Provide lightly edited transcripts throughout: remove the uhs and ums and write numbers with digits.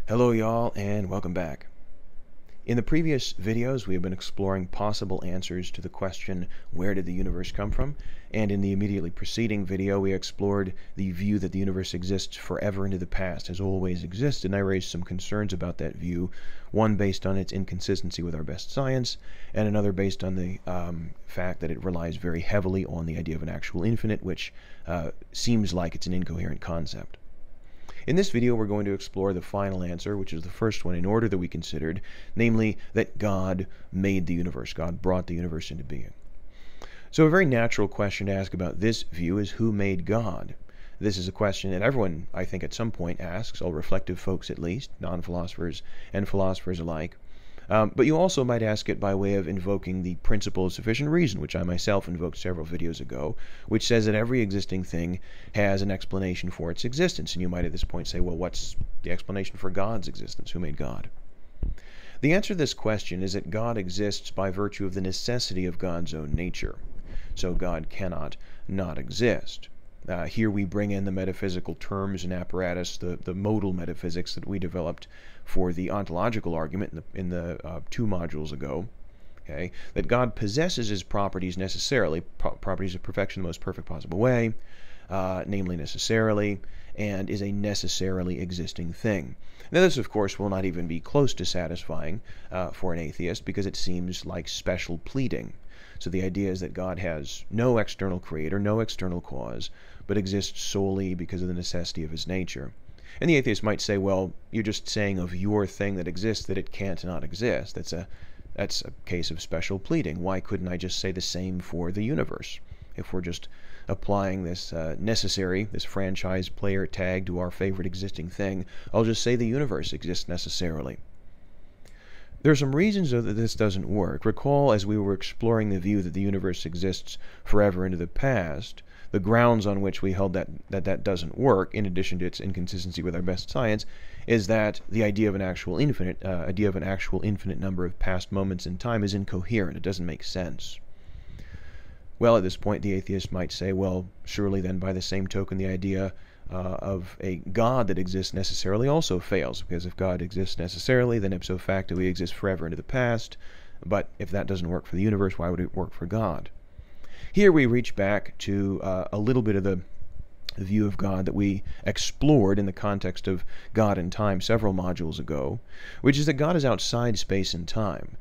Hello y'all, and welcome back. In the previous videos we have been exploring possible answers to the question, where did the universe come from? And in the immediately preceding video we explored the view that the universe exists forever into the past, has always existed, and I raised some concerns about that view, one based on its inconsistency with our best science, and another based on the fact that it relies very heavily on the idea of an actual infinite, which seems like it's an incoherent concept. In this video, we're going to explore the final answer, which is the first one in order that we considered, namely that God made the universe. God brought the universe into being. So a very natural question to ask about this view is, who made God? This is a question that everyone, I think, at some point asks, all reflective folks at least, non-philosophers and philosophers alike. But you also might ask it by way of invoking the principle of sufficient reason, which I myself invoked several videos ago, which says that every existing thing has an explanation for its existence. And you might at this point say, well, what's the explanation for God's existence? Who made God? The answer to this question is that God exists by virtue of the necessity of God's own nature. So God cannot not exist. Here we bring in the metaphysical terms and apparatus, the modal metaphysics that we developed for the ontological argument in the 2 modules ago, okay, that God possesses his properties necessarily, properties of perfection in the most perfect possible way, namely necessarily, and is a necessarily existing thing. Now this, of course, will not even be close to satisfying for an atheist, because it seems like special pleading. So the idea is that God has no external creator, no external cause, but exists solely because of the necessity of his nature. And the atheist might say, well, you're just saying of your thing that exists that it can't not exist. That's a case of special pleading. Why couldn't I just say the same for the universe? If we're just applying this this franchise player tag to our favorite existing thing, I'll just say the universe exists necessarily. There are some reasons though that this doesn't work. Recall, as we were exploring the view that the universe exists forever into the past, the grounds on which we held that doesn't work, in addition to its inconsistency with our best science, is that the idea of an actual infinite number of past moments in time is incoherent. It doesn't make sense. Well, at this point, the atheist might say, well, surely then by the same token, the idea of a God that exists necessarily also fails, because if God exists necessarily, then ipso facto he exists forever into the past. But if that doesn't work for the universe, why would it work for God? Here we reach back to a little bit of the view of God that we explored in the context of God and time several modules ago, which is that God is outside space and time.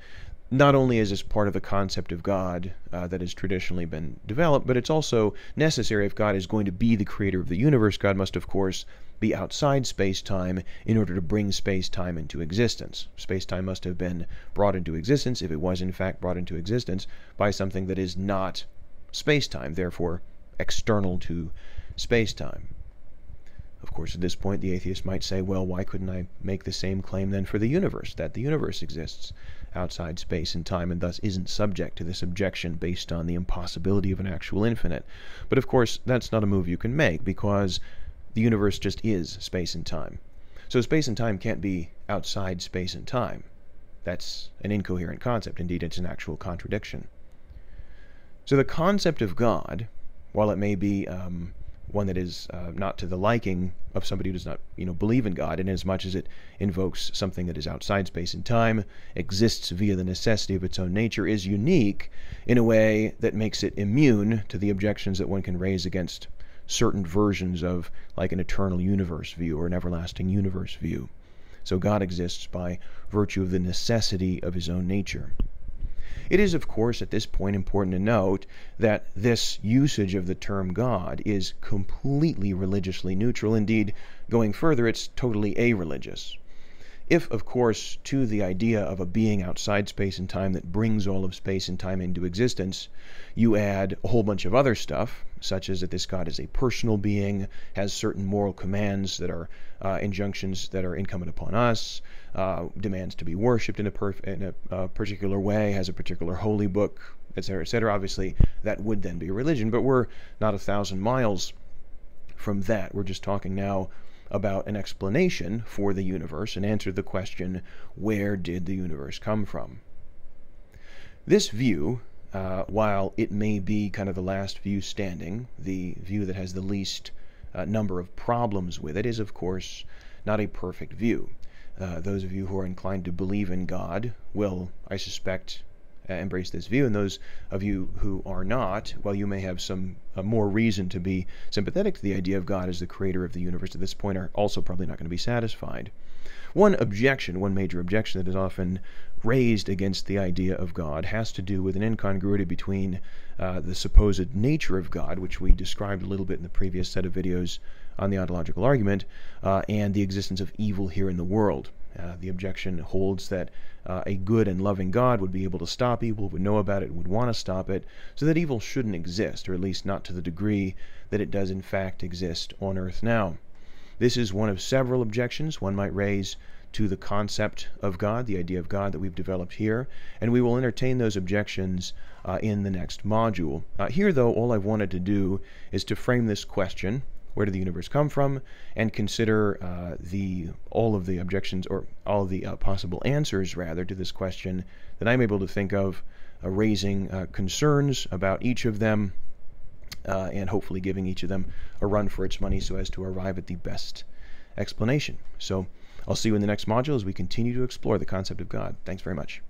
Not only is this part of the concept of God that has traditionally been developed, but it's also necessary. If God is going to be the creator of the universe, God must, of course, be outside space-time in order to bring space-time into existence. Space-time must have been brought into existence, if it was in fact brought into existence, by something that is not space-time, therefore external to space-time. Of course, at this point, the atheist might say, well, why couldn't I make the same claim then for the universe, that the universe exists outside space and time and thus isn't subject to this objection based on the impossibility of an actual infinite? But of course, that's not a move you can make, because the universe just is space and time. So space and time can't be outside space and time. That's an incoherent concept. Indeed, it's an actual contradiction. So the concept of God, while it may be one that is not to the liking of somebody who does not, believe in God, in as much as it invokes something that is outside space and time, exists via the necessity of its own nature, is unique in a way that makes it immune to the objections that one can raise against certain versions of, like, an eternal universe view or an everlasting universe view. So God exists by virtue of the necessity of his own nature. It is, of course, at this point important to note that this usage of the term God is completely religiously neutral. Indeed, going further, it's totally areligious. If, of course, to the idea of a being outside space and time that brings all of space and time into existence, you add a whole bunch of other stuff, such as that this God is a personal being, has certain moral commands that are injunctions that are incumbent upon us, demands to be worshipped in a particular way, has a particular holy book, etc., etc. Obviously, that would then be religion, but we're not 1,000 miles from that. We're just talking now about an explanation for the universe and answer the question, where did the universe come from? This view, while it may be kind of the last view standing, the view that has the least number of problems with it, is of course not a perfect view. those of you who are inclined to believe in God will, I suspect, embrace this view, and those of you who are not, while you may have some more reason to be sympathetic to the idea of God as the creator of the universe at this point, are also probably not going to be satisfied. One major objection that is often raised against the idea of God has to do with an incongruity between the supposed nature of God, which we described a little bit in the previous set of videos on the ontological argument, and the existence of evil here in the world. The objection holds that a good and loving God would be able to stop evil, would know about it, would want to stop it, so that evil shouldn't exist, or at least not to the degree that it does in fact exist on Earth now. This is one of several objections one might raise to the concept of God, the idea of God that we've developed here, and we will entertain those objections in the next module. Here, though, all I've wanted to do is to frame this question: where did the universe come from? And consider all of the objections, or all of the possible answers, rather, to this question that I'm able to think of, raising concerns about each of them, and hopefully giving each of them a run for its money so as to arrive at the best explanation. So I'll see you in the next module as we continue to explore the concept of God. Thanks very much.